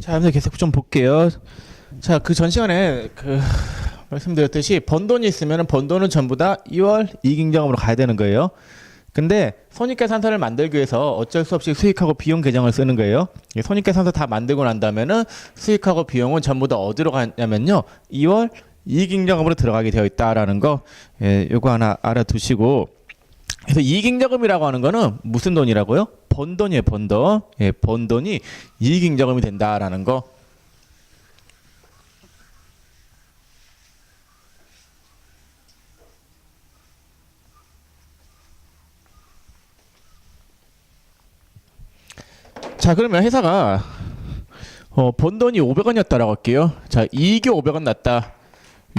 자, 여러분들 계속 좀 볼게요. 자, 그 전 시간에 말씀드렸듯이 번 돈이 있으면 번 돈은 전부 다 2월 이익잉여금으로 가야 되는 거예요. 근데 손익계산서를 만들기 위해서 어쩔 수 없이 수익하고 비용 계정을 쓰는 거예요. 손익계산서 다 만들고 난 다음에는 수익하고 비용은 전부 다 어디로 가냐면요, 2월 이익잉여금으로 들어가게 되어 있다라는 거, 요거 하나 알아두시고. 그래서 이익잉여금이라고 하는 거는 무슨 돈이라고요? 번 돈이에요, 번 돈. 번 돈이 이익잉여금이 된다라는 거. 자, 그러면 회사가 번 돈이 500원이었다라고 할게요. 자, 이익이 500원 났다.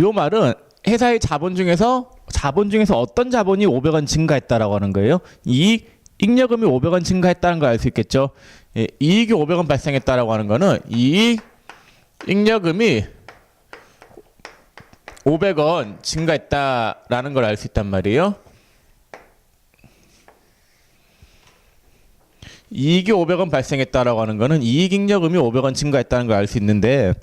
요 말은 회사의 자본 중에서 어떤 자본이 500원 증가했다라고 하는 거예요. 잉여금이 500원 증가했다는 걸 알 수 있겠죠. 이익이 500원 발생했다라고 하는 거는 잉여금이 500원 증가했다라는 걸 알 수 있단 말이에요. 이익이 500원 발생했다라고 하는 거는 이익잉여금이 500원 증가했다는 걸 알 수 있는데,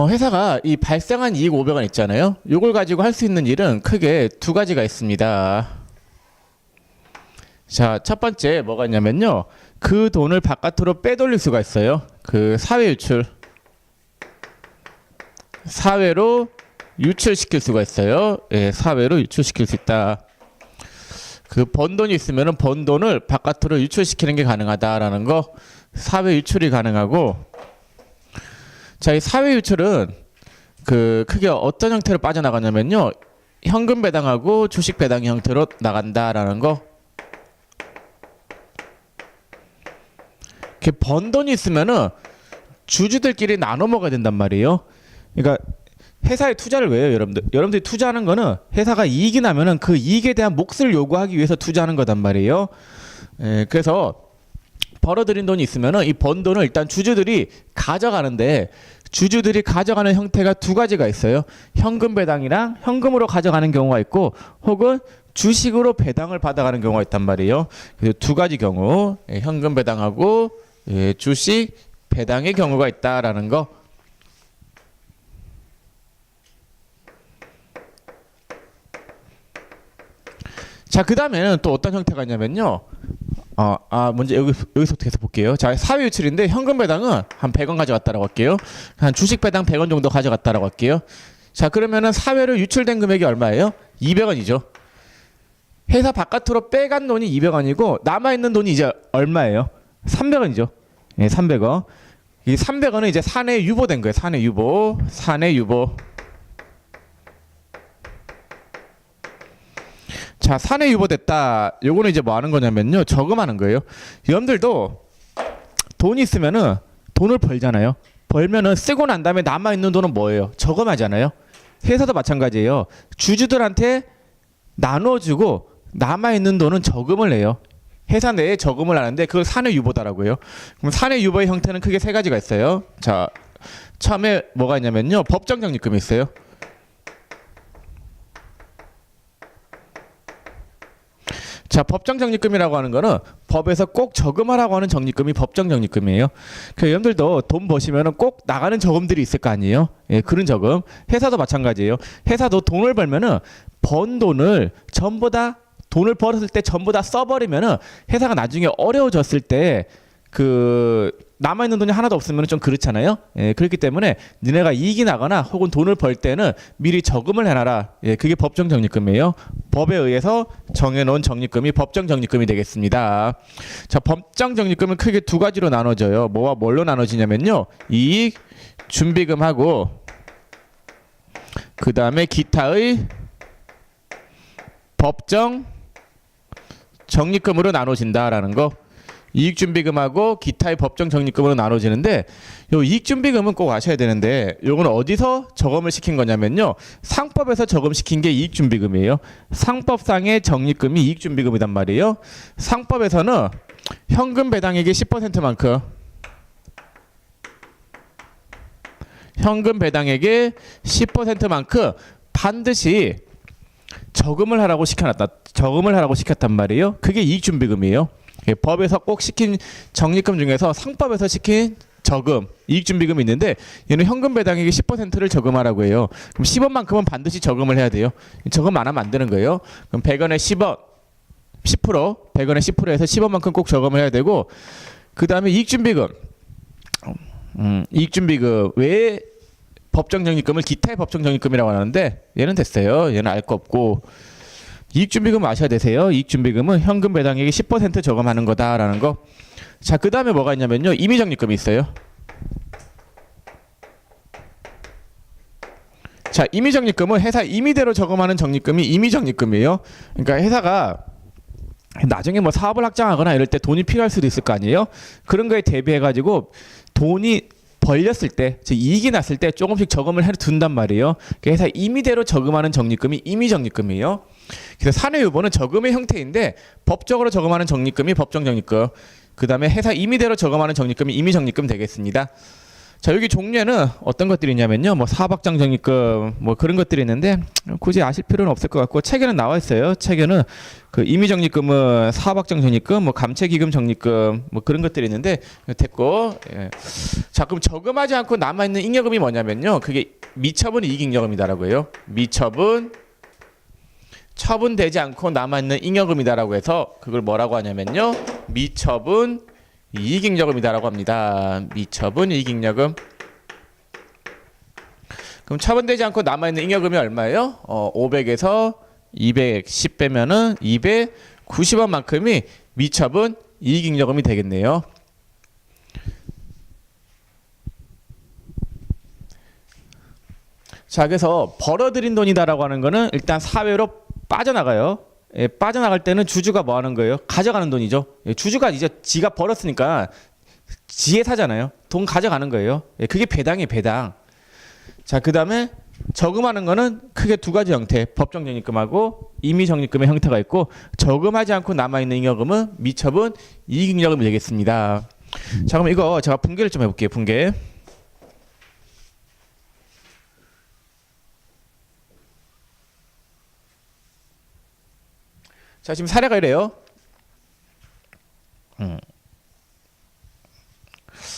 회사가 이 발생한 이익 500원 있잖아요. 요걸 가지고 할 수 있는 일은 크게 두 가지가 있습니다. 자, 첫 번째 뭐가 있냐면요, 그 돈을 바깥으로 빼돌릴 수가 있어요. 그 사회 유출, 사회로 유출시킬 수가 있어요. 사회로 유출시킬 수 있다. 그 번 돈이 있으면은 번 돈을 바깥으로 유출시키는 게 가능하다라는 거, 사회 유출이 가능하고. 자, 이 사회 유출은 크게 어떤 형태로 빠져나가냐면요, 현금 배당하고 주식 배당 형태로 나간다라는 거. 이렇게 번 돈이 있으면은 주주들끼리 나눠 먹어야 된단 말이에요. 그러니까 회사에 투자를 왜 해요, 여러분들? 여러분들이 투자하는 거는 회사가 이익이 나면은 그 이익에 대한 몫을 요구하기 위해서 투자하는 거단 말이에요. 그래서 벌어들인 돈이 있으면은 이 번 돈을 일단 주주들이 가져가는데, 주주들이 가져가는 형태가 두 가지가 있어요. 현금 배당이랑 현금으로 가져가는 경우가 있고, 혹은 주식으로 배당을 받아가는 경우가 있단 말이에요. 그래서 두 가지 경우, 현금 배당하고 주식 배당의 경우가 있다라는 거. 자, 그 다음에는 또 어떤 형태가 있냐면요, 먼저 여기서부터 계속 볼게요. 자, 사회 유출인데 현금 배당은 한 100원 가져갔다라고 할게요. 한 주식 배당 100원 정도 가져갔다라고 할게요. 자, 그러면은 사회로 유출된 금액이 얼마예요? 200원이죠. 회사 바깥으로 빼간 돈이 200원이고 남아있는 돈이 이제 얼마예요? 300원이죠. 300원. 이 300원은 이제 사내 유보된 거예요. 사내 유보. 자, 사내 유보됐다. 요거는 이제 뭐 하는 거냐면요, 저금하는 거예요. 여러분들도 돈이 있으면은 돈을 벌잖아요. 벌면은 쓰고 난 다음에 남아있는 돈은 뭐예요? 저금하잖아요. 회사도 마찬가지예요. 주주들한테 나눠주고 남아있는 돈은 저금을 해요. 회사 내에 저금을 하는데 그걸 사내 유보다라고 해요. 그럼 사내 유보의 형태는 크게 세 가지가 있어요. 자, 처음에 뭐가 있냐면요, 법정 적립금이 있어요. 자, 법정 적립금이라고 하는 거는 법에서 꼭 저금하라고 하는 적립금이 법정 적립금이에요. 그 여러분들도 돈 버시면은 꼭 나가는 저금들이 있을 거 아니에요. 그런 저금. 회사도 마찬가지예요. 회사도 돈을 벌면은 번 돈을 전부 다, 돈을 벌었을 때 전부 다 써버리면은 회사가 나중에 어려워졌을 때 남아있는 돈이 하나도 없으면 좀 그렇잖아요. 그렇기 때문에 너네가 이익이 나거나 혹은 돈을 벌 때는 미리 저금을 해놔라. 그게 법정 적립금이에요. 법에 의해서 정해놓은 적립금이 법정 적립금이 되겠습니다. 자, 법정 적립금은 크게 두 가지로 나눠져요. 뭐와 뭘로 나눠지냐면요, 이익 준비금하고 그 다음에 기타의 법정 적립금으로 나눠진다라는 거. 이익준비금하고 기타의 법정 적립금으로 나눠지는데, 요 이익준비금은 꼭 아셔야 되는데, 요건 어디서 저금을 시킨 거냐면요, 상법에서 저금시킨 게 이익준비금이에요. 상법상의 적립금이 이익준비금이란 말이에요. 상법에서는 현금 배당액의 10%만큼, 현금 배당액의 10%만큼 반드시 저금을 하라고 시켰단 말이에요. 그게 이익준비금이에요. 예, 법에서 꼭 시킨 적립금 중에서 상법에서 시킨 저금, 이익준비금이 있는데 얘는 현금 배당액의 10%를 저금하라고 해요. 그럼 10원만큼은 반드시 저금을 해야 돼요. 저금 안 하면 안 되는 거예요. 그럼 100원에 10원, 10%, 100원에 10%에서 10원만큼 꼭 저금을 해야 되고, 그 다음에 이익준비금. 이익준비금 외에 법정적립금을 기타의 법정적립금이라고 하는데 얘는 됐어요. 얘는 알 거 없고, 이익준비금 아셔야 되세요. 이익준비금은 현금 배당액의 10% 저금하는 거다라는 거. 자, 그 다음에 뭐가 있냐면요, 임의적립금이 있어요. 자, 임의적립금은 회사 임의대로 저금하는 적립금이 임의적립금이에요. 그러니까 회사가 나중에 뭐 사업을 확장하거나 이럴 때 돈이 필요할 수도 있을 거 아니에요. 그런 거에 대비해 가지고 돈이 벌렸을 때, 즉 이익이 났을 때 조금씩 저금을 해 둔단 말이에요. 그러니까 회사 임의대로 저금하는 적립금이 임의적립금이에요. 그래서 사내유보는 저금의 형태인데 법적으로 저금하는 적립금이 법정적립금, 그 다음에 회사 임의대로 저금하는 적립금이 임의적립금 되겠습니다. 자, 여기 종류에는 어떤 것들이 있냐면요, 뭐 사업확장 적립금 뭐 그런 것들이 있는데 굳이 아실 필요는 없을 것 같고, 책에는 나와 있어요. 책에는 그 임의적립금은 사업확장 적립금, 뭐 감채기금 적립금 뭐 그런 것들이 있는데 됐고. 예. 자, 그럼 저금하지 않고 남아있는 잉여금이 뭐냐면요, 그게 미처분 이익잉여금이다라고 해요. 미처분 처분되지 않고 남아있는 잉여금이다라고 해서 그걸 뭐라고 하냐면요, 미처분 이익잉여금이다라고 합니다. 미처분 이익잉여금. 그럼 처분되지 않고 남아있는 잉여금이 얼마예요? 500에서 210 빼면은 290원만큼이 미처분 이익잉여금이 되겠네요. 자, 그래서 벌어들인 돈이다라고 하는 거는 일단 사회로 빠져나가요. 예, 빠져나갈 때는 주주가 뭐 하는 거예요? 가져가는 돈이죠. 예, 주주가 이제 지가 벌었으니까 지에 사잖아요. 돈 가져가는 거예요. 예, 그게 배당이에요, 배당. 자, 그 다음에 저금하는 거는 크게 두 가지 형태, 법정적립금하고 임의적립금의 형태가 있고, 저금하지 않고 남아있는 잉여금은 미처분 이익잉여금이 되겠습니다. 자, 그럼 이거 제가 분개를 좀 해볼게요. 분개. 자, 지금 사례가 이래요.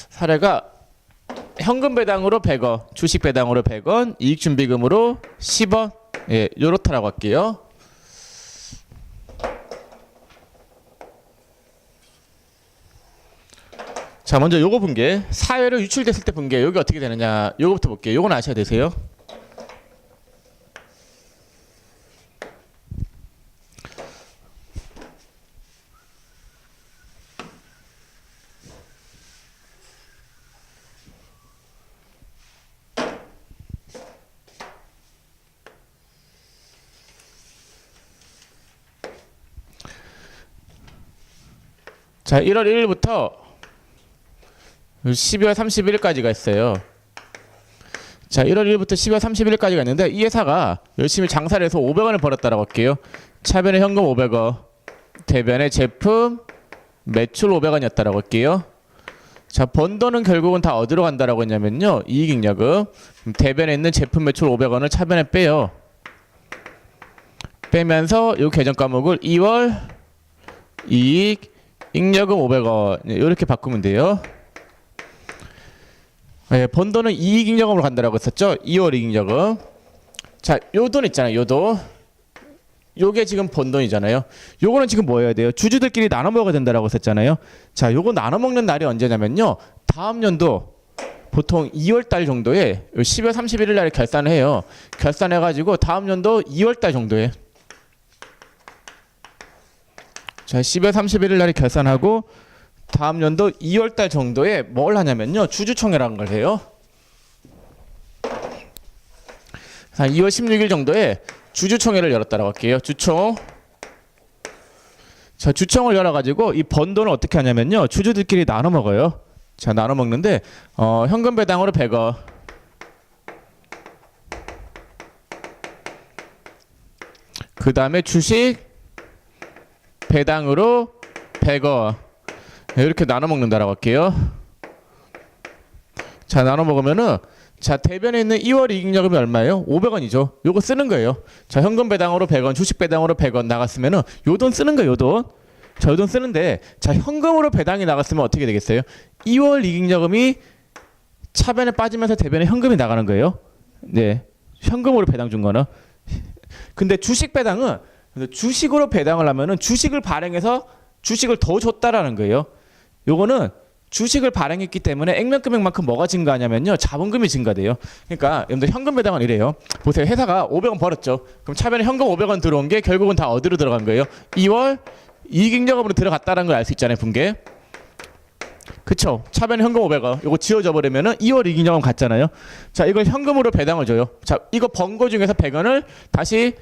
사례가 현금 배당으로 100원, 주식 배당으로 100원, 이익 준비금으로 10원. 예, 요렇다라고 할게요. 자, 먼저 요거 분개. 사회로 유출됐을 때 분개. 여기 어떻게 되느냐. 요거부터 볼게요. 요건 아셔야 되세요. 자, 1월 1일부터 12월 31일까지가 있어요. 자, 1월 1일부터 12월 31일까지가 있는데 이 회사가 열심히 장사를 해서 500원을 벌었다라고 할게요. 차변에 현금 500원, 대변에 제품 매출 500원이었다라고 할게요. 자, 번 돈은 결국은 다 어디로 간다라고 했냐면요, 이익잉여금. 대변에 있는 제품 매출 500원을 차변에 빼요. 빼면서 이 계정 과목을 2월 이익 잉여금 500원 이렇게 바꾸면 돼요. 네, 번 돈은 이익잉여금으로 간다라고 했었죠. 2월 이익잉여금. 자, 요 돈 있잖아요. 요 돈. 요게 지금 번 돈이잖아요. 요거는 지금 뭐 해야 돼요? 주주들끼리 나눠 먹어야 된다라고 했었잖아요. 자, 요거 나눠 먹는 날이 언제냐면요, 다음 연도 보통 2월 달 정도에 12월 31일 날에 결산을 해요. 결산해 가지고 다음 연도 2월 달 정도에, 자, 12월 31일 날에 결산하고 다음 연도 2월 달 정도에 뭘 하냐면요, 주주총회라는 걸 해요. 자, 2월 16일 정도에 주주총회를 열었다라고 할게요. 주총. 자, 주총을 열어가지고 이 번 돈을 어떻게 하냐면요, 주주들끼리 나눠 먹어요. 자, 나눠 먹는데 현금 배당으로 100원, 그 다음에 주식 배당으로 100원 이렇게 나눠 먹는다라고 할게요. 자, 나눠 먹으면은, 자, 대변에 있는 2월 이익잉여금이 얼마예요? 500원이죠. 요거 쓰는 거예요. 자, 현금 배당으로 100원, 주식 배당으로 100원 나갔으면은 요 돈 쓰는 거예요. 요 돈. 자, 이 돈 쓰는데 자, 현금으로 배당이 나갔으면 어떻게 되겠어요? 2월 이익잉여금이 차변에 빠지면서 대변에 현금이 나가는 거예요. 네. 현금으로 배당 준 거는. 근데 주식 배당은 주식으로 배당을 하면은 주식을 발행해서 주식을 더 줬다라는 거예요. 요거는 주식을 발행했기 때문에 액면금액만큼 뭐가 증가하냐면요. 자본금이 증가돼요. 그러니까 여러분들 현금 배당은 이래요. 보세요. 회사가 500원 벌었죠. 그럼 차변에 현금 500원 들어온 게 결국은 다 어디로 들어간 거예요? 2월 이익잉여금으로 들어갔다는 걸 알 수 있잖아요. 분계. 그쵸? 차변에 현금 500원 이거 지워져 버리면은 2월 이익잉여금 갔잖아요. 자, 이걸 현금으로 배당을 줘요. 자, 이거 번 거 중에서 100원을 다시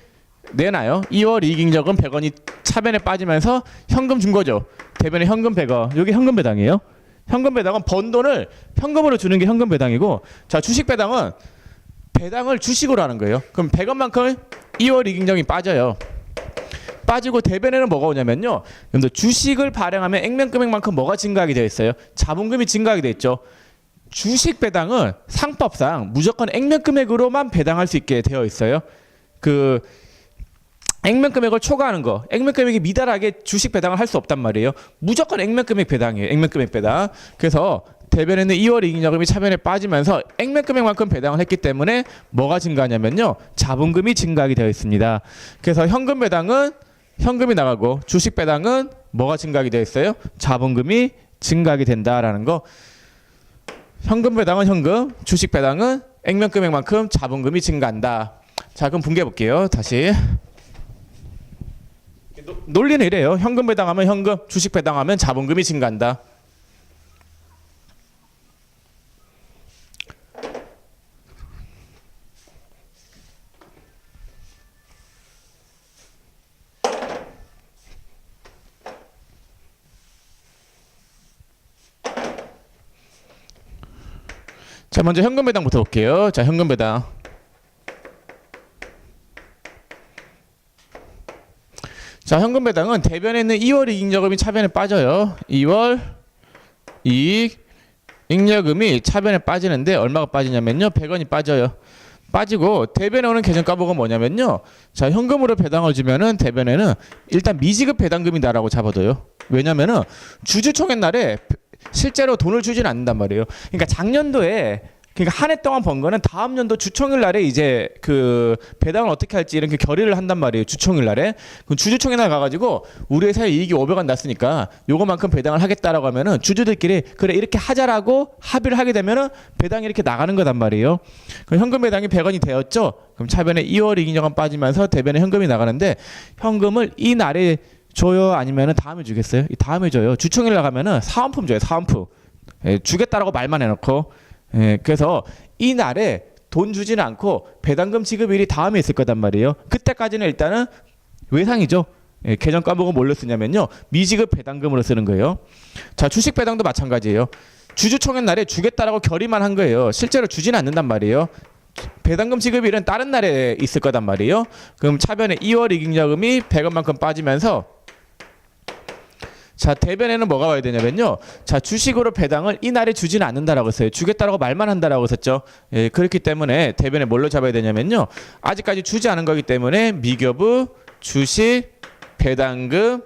내놔요. 2월 이익잉여금 100원이 차변에 빠지면서 현금 준 거죠. 대변에 현금 100원. 여기 현금 배당이에요. 현금 배당은 번 돈을 현금으로 주는 게 현금 배당이고, 자, 주식 배당은 배당을 주식으로 하는 거예요. 그럼 100원만큼 2월 이익잉여금이 빠져요. 빠지고 대변에는 뭐가 오냐면요. 여러분들 주식을 발행하면 액면금액만큼 뭐가 증가하게 되어 있어요? 자본금이 증가하게 되어 있죠. 주식 배당은 상법상 무조건 액면금액으로만 배당할 수 있게 되어 있어요. 그 액면금액을 초과하는 거, 액면금액이 미달하게 주식 배당을 할 수 없단 말이에요. 무조건 액면금액 배당이에요. 액면금액 배당. 그래서 대변에는 2월 이익잉여금이 차변에 빠지면서 액면금액만큼 배당을 했기 때문에 뭐가 증가하냐면요. 자본금이 증가하게 되어 있습니다. 그래서 현금 배당은 현금이 나가고 주식 배당은 뭐가 증가하게 되어 있어요? 자본금이 증가하게 된다라는 거. 현금 배당은 현금, 주식 배당은 액면금액만큼 자본금이 증가한다. 자, 그럼 분개해 볼게요. 다시. 논리는 이래요. 현금 배당하면 현금, 주식 배당하면 자본금이 증가한다. 자, 먼저 현금 배당부터 볼게요. 자, 현금 배당. 자, 현금 배당은 대변에 있는 2월 이익잉여금이 차변에 빠져요. 2월 이익잉여금이 차변에 빠지는데 얼마가 빠지냐면요. 100원이 빠져요. 빠지고 대변에 오는 계정가보가 뭐냐면요. 자, 현금으로 배당을 주면은 대변에는 일단 미지급 배당금이다라고 잡아둬요. 왜냐면은 주주총회 날에 실제로 돈을 주진 않는단 말이에요. 그러니까 작년도에 그러니까 한 해 동안 번 거는 다음 연도 주총일 날에 이제 그 배당을 어떻게 할지 이런 게 결의를 한단 말이에요. 주총일 날에. 그럼 주주총회 날 가가지고 우리 회사에 이익이 500원 났으니까 요거만큼 배당을 하겠다라고 하면은 주주들끼리 그래 이렇게 하자라고 합의를 하게 되면은 배당이 이렇게 나가는 거단 말이에요. 그럼 현금 배당이 100원이 되었죠. 그럼 차변에 2월 이익잉여금 빠지면서 대변에 현금이 나가는데 현금을 이 날에 줘요? 아니면은 다음에 주겠어요? 다음에 줘요. 주총일 날 가면은 사은품 줘요. 사은품. 예, 주겠다라고 말만 해놓고. 예, 그래서 이 날에 돈 주지는 않고 배당금 지급일이 다음에 있을 거단 말이에요. 그때까지는 일단은 외상이죠. 예, 계정 까보고 뭘로 쓰냐면요. 미지급 배당금으로 쓰는 거예요. 자, 주식 배당도 마찬가지예요. 주주총회 날에 주겠다라고 결의만 한 거예요. 실제로 주지는 않는단 말이에요. 배당금 지급일은 다른 날에 있을 거단 말이에요. 그럼 차변에 2월 이익잉여금이 100원만큼 빠지면서 자, 대변에는 뭐가 와야 되냐면요. 자, 주식으로 배당을 이 날에 주지는 않는다라고 했어요. 주겠다라고 말만 한다라고 했었죠. 예, 그렇기 때문에 대변에 뭘로 잡아야 되냐면요. 아직까지 주지 않은 거기 때문에 미교부, 주식, 배당금,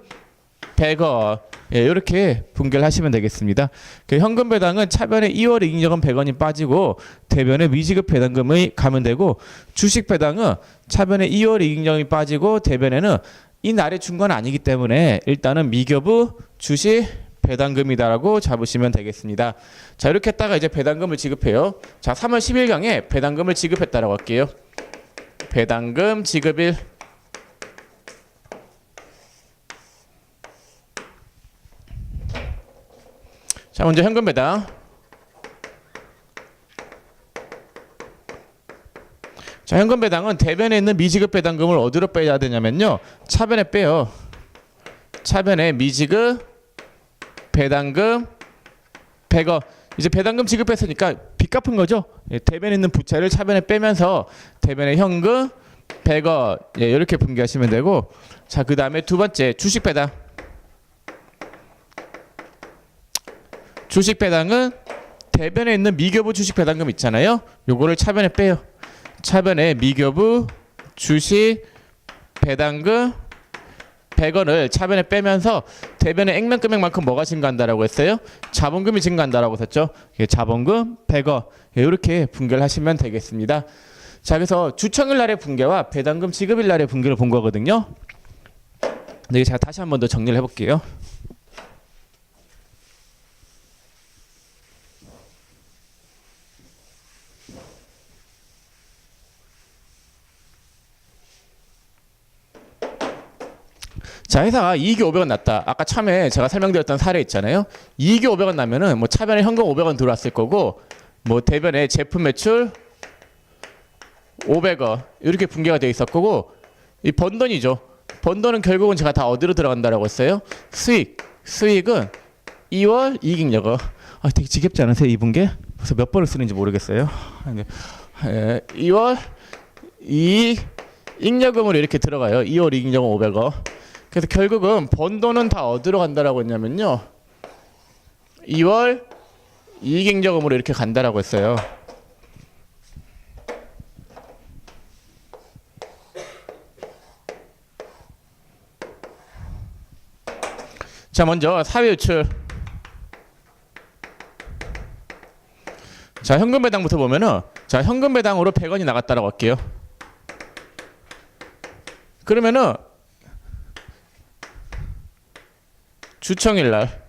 100원. 예, 이렇게 분개를 하시면 되겠습니다. 그 현금 배당은 차변에 2월 이익잉여금 100원이 빠지고 대변에 미지급 배당금이 가면 되고, 주식 배당은 차변에 2월 이익잉여금이 빠지고 대변에는 이 날에 준 건 아니기 때문에 일단은 미교부, 주식, 배당금이다라고 잡으시면 되겠습니다. 자, 이렇게 했다가 이제 배당금을 지급해요. 자, 3월 10일경에 배당금을 지급했다라고 할게요. 배당금 지급일. 자, 먼저 현금 배당. 자, 현금 배당은 대변에 있는 미지급 배당금을 어디로 빼야 되냐면요. 차변에 빼요. 차변에 미지급 배당금 100원. 이제 배당금 지급했으니까 빚 갚은 거죠. 예, 대변에 있는 부채를 차변에 빼면서 대변에 현금 100원. 예, 이렇게 분개하시면 되고, 자, 그 다음에 두 번째 주식 배당. 주식 배당은 대변에 있는 미교부 주식 배당금 있잖아요. 요거를 차변에 빼요. 차변에 미교부, 주식, 배당금 100원을 차변에 빼면서 대변의 액면금액만큼 뭐가 증가한다라고 했어요? 자본금이 증가한다라고 했었죠. 자본금 100원 이렇게 분개를 하시면 되겠습니다. 자, 그래서 주청일 날의 분개와 배당금 지급일 날의 분개를 본 거거든요. 네, 제가 다시 한 번 더 정리를 해볼게요. 자, 회사가 이익이 500원 났다. 아까 처음에 제가 설명드렸던 사례 있잖아요. 이익이 500원 나면은 뭐 차변에 현금 500원 들어왔을 거고, 뭐 대변에 제품 매출 500원 이렇게 분개가 되어 있었을 거고, 이 번돈이죠. 번돈은 결국은 제가 다 어디로 들어간다라고 했어요? 수익은 2월 이익잉여금. 아, 되게 지겹지 않으세요? 이 분개? 벌써 몇 번을 쓰는지 모르겠어요. 2월 이익잉여금으로 이렇게 들어가요. 2월 이익잉여금 500원. 그래서 결국은 번돈은 다 어디로 간다라고 했냐면요, 2월 이익잉여금으로 이렇게 간다라고 했어요. 자, 먼저 사회 유출. 자, 현금 배당부터 보면은, 자, 현금 배당으로 100원이 나갔다라고 할게요. 그러면은 주청일 날,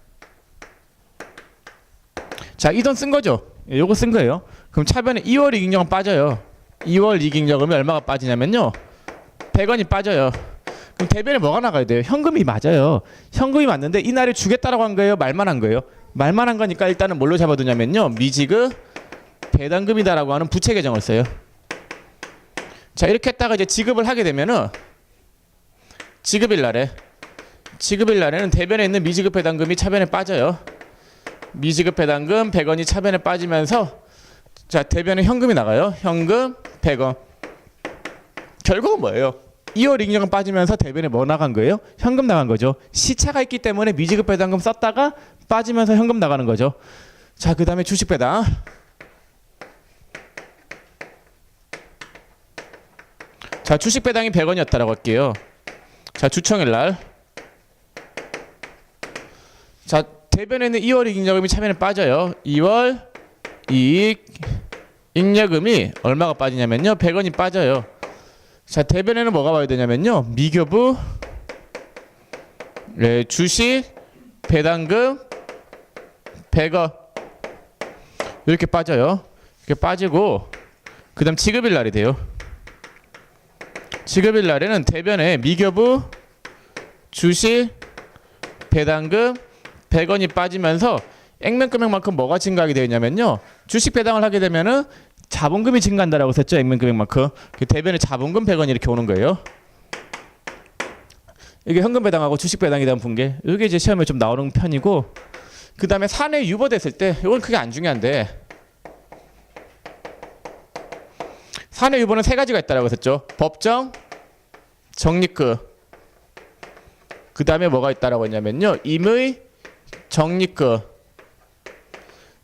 자, 이 돈 쓴 거죠. 요거 쓴 거예요. 그럼 차변에 2월 이익잉여금 빠져요. 2월 이익잉여금이 얼마가 빠지냐면요, 100원이 빠져요. 그럼 대변에 뭐가 나가야 돼요? 현금이 맞아요. 현금이 맞는데 이날에 주겠다라고 한 거예요? 말만 한 거예요? 말만 한 거니까 일단은 뭘로 잡아두냐면요, 미지급 배당금이다라고 하는 부채 계정을 써요. 자, 이렇게 했다가 이제 지급을 하게 되면은 지급일 날에는 대변에 있는 미지급 배당금이 차변에 빠져요. 미지급 배당금 100원이 차변에 빠지면서, 자, 대변에 현금이 나가요. 현금 100원. 결국은 뭐예요? 2월 이익잉여금 빠지면서 대변에 뭐 나간 거예요? 현금 나간 거죠. 시차가 있기 때문에 미지급 배당금 썼다가 빠지면서 현금 나가는 거죠. 자, 그 다음에 주식 배당. 자, 주식 배당이 100원이었다라고 할게요. 자, 주청일 날. 자, 대변에는 2월 이익잉여금이 차변에 빠져요. 2월 이익잉여금이 얼마가 빠지냐면요, 100원이 빠져요. 자, 대변에는 뭐가 와야 되냐면요, 미교부 주식 배당금 100원 이렇게 빠져요. 이렇게 빠지고, 그 다음 지급일 날이 돼요. 지급일 날에는 대변에 미교부 주식 배당금 100원이 빠지면서 액면금액만큼 뭐가 증가하게 되냐면요, 주식 배당을 하게 되면은 자본금이 증가한다라고 했죠. 액면금액만큼. 대변에 자본금 100원 이렇게 오는 거예요. 이게 현금 배당하고 주식 배당에 대한 분개. 이게 이제 시험에 좀 나오는 편이고, 그 다음에 사내 유보됐을 때, 이건 크게 안 중요한데, 사내 유보는 세 가지가 있다라고 했었죠. 법정, 적립금. 그 다음에 뭐가 있다라고 했냐면요, 임의, 적립금.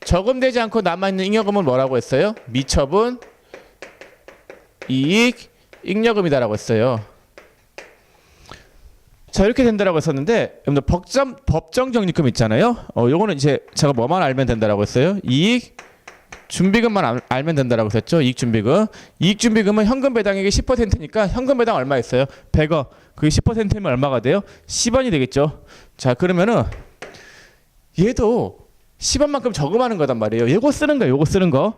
저금되지 않고 남아있는 잉여금은 뭐라고 했어요? 미처분 이익 잉여금이다라고 했어요. 자, 이렇게 된다라고 했었는데, 여러분들 법정 적립금 있잖아요. 요거는 이제 제가 뭐만 알면 된다라고 했어요? 이익 준비금만 알면 된다라고 했었죠. 이익 준비금. 이익 준비금은 현금 배당액의 10%니까 현금 배당 얼마 있어요? 100원. 그게 10%면 얼마가 돼요? 10원이 되겠죠. 자, 그러면은 얘도 10원만큼 저금하는 거단 말이에요. 요거 쓰는 거예요. 요거 쓰는 거.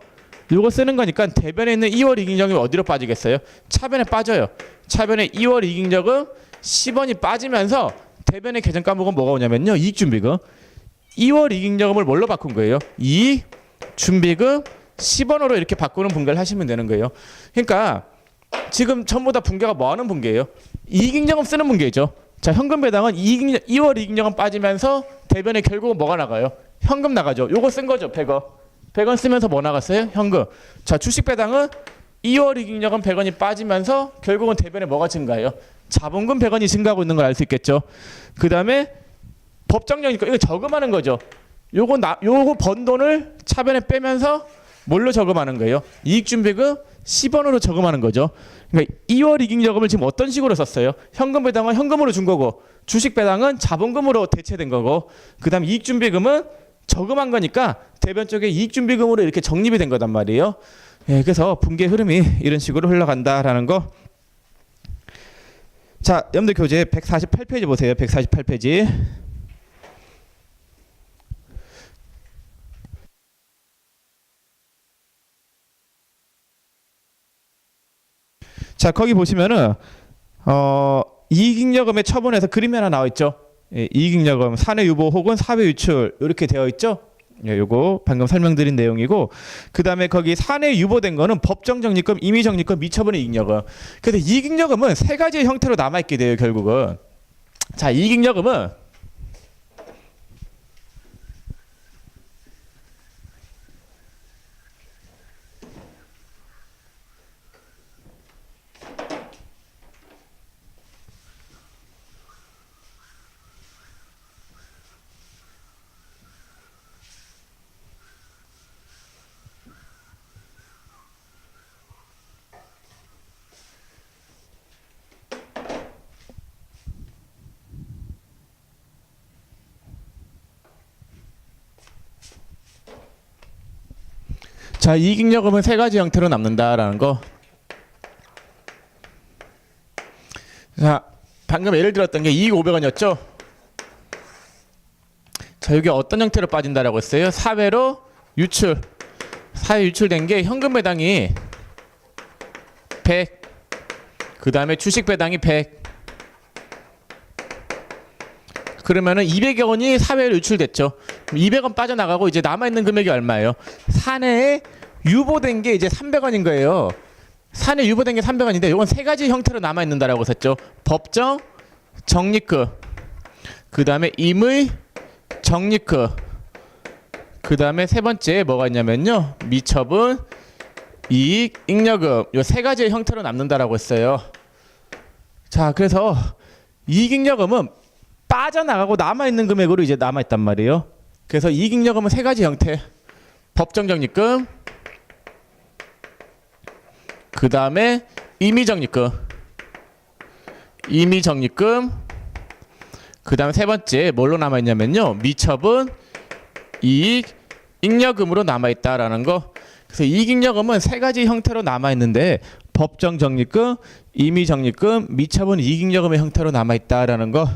요거 쓰는 거니까 대변에 있는 2월 이익잉여금이 어디로 빠지겠어요? 차변에 빠져요. 차변에 2월 이익잉여금 10원이 빠지면서 대변의 계정 과목은 뭐가 오냐면요, 이익준비금. 2월 이익잉여금을 뭘로 바꾼 거예요? 이익준비금 10원으로 이렇게 바꾸는 분개를 하시면 되는 거예요. 그러니까 지금 전부 다 분개가 뭐 하는 분개예요? 이익잉여금 쓰는 분개죠. 자, 현금 배당은 2월 이익잉여금 빠지면서 대변에 결국은 뭐가 나가요? 현금 나가죠. 요거 쓴 거죠. 100원. 100원 쓰면서 뭐 나갔어요? 현금. 자, 주식 배당은 2월 이익잉여금 100원이 빠지면서 결국은 대변에 뭐가 증가해요? 자본금 100원이 증가하고 있는 걸 알 수 있겠죠. 그 다음에 법정적이니까 이거 저금하는 거죠. 요거 번 돈을 차변에 빼면서 뭘로 저금하는 거예요? 이익준비금 10원으로 저금하는 거죠. 그러니까 2월 이익여금을 지금 어떤 식으로 썼어요? 현금 배당은 현금으로 준 거고 주식 배당은 자본금으로 대체된 거고 그다음 이익준비금은 저금한 거니까 대변 쪽에 이익준비금으로 이렇게 적립이 된 거단 말이에요. 예, 그래서 분기 흐름이 이런 식으로 흘러간다라는 거. 자, 여러분들 교재 148페이지 보세요. 148페이지. 자, 거기 보시면은 이익잉여금의 처분에서 그림이 하나 나와 있죠. 예, 이익잉여금 사내 유보 혹은 사회 유출 이렇게 되어 있죠. 예, 요거 방금 설명드린 내용이고 그다음에 거기 사내 유보된 거는 법정 적립금, 임의 적립금, 미처분의 이익여금. 그래서 이익잉여금은 세 가지의 형태로 남아 있게 돼요, 결국은. 자, 이익잉여금은 자, 이익잉여금은 세 가지 형태로 남는다라는 거. 자, 방금 예를 들었던 게 이익 500원이었죠. 자, 여기 어떤 형태로 빠진다라고 했어요? 사회로 유출. 사회 유출된 게 현금 배당이 100. 그 다음에 주식 배당이 100. 그러면은 200여 원이 사회로 유출됐죠. 200원 빠져나가고 이제 남아있는 금액이 얼마예요? 사내에 유보된 게 이제 300원인 거예요. 사내 유보된 게 300원인데 이건 세 가지 형태로 남아있는다라고 했죠. 법정 적립금, 그 다음에 임의 적립금, 그 다음에 세 번째 뭐가 있냐면요, 미처분 이익 잉여금. 이 세 가지의 형태로 남는다라고 했어요. 자, 그래서 이익잉여금은 빠져나가고 남아있는 금액으로 이제 남아있단 말이에요. 그래서 이익잉여금은 세 가지 형태. 법정적립금, 그 다음에 임의적립금, 그 다음에 세 번째 뭘로 남아있냐면요, 미처분 이익잉여금으로 남아있다라는 거. 그래서 이익잉여금은 세 가지 형태로 남아있는데 법정적립금, 임의적립금, 미처분 이익잉여금의 형태로 남아있다라는 거.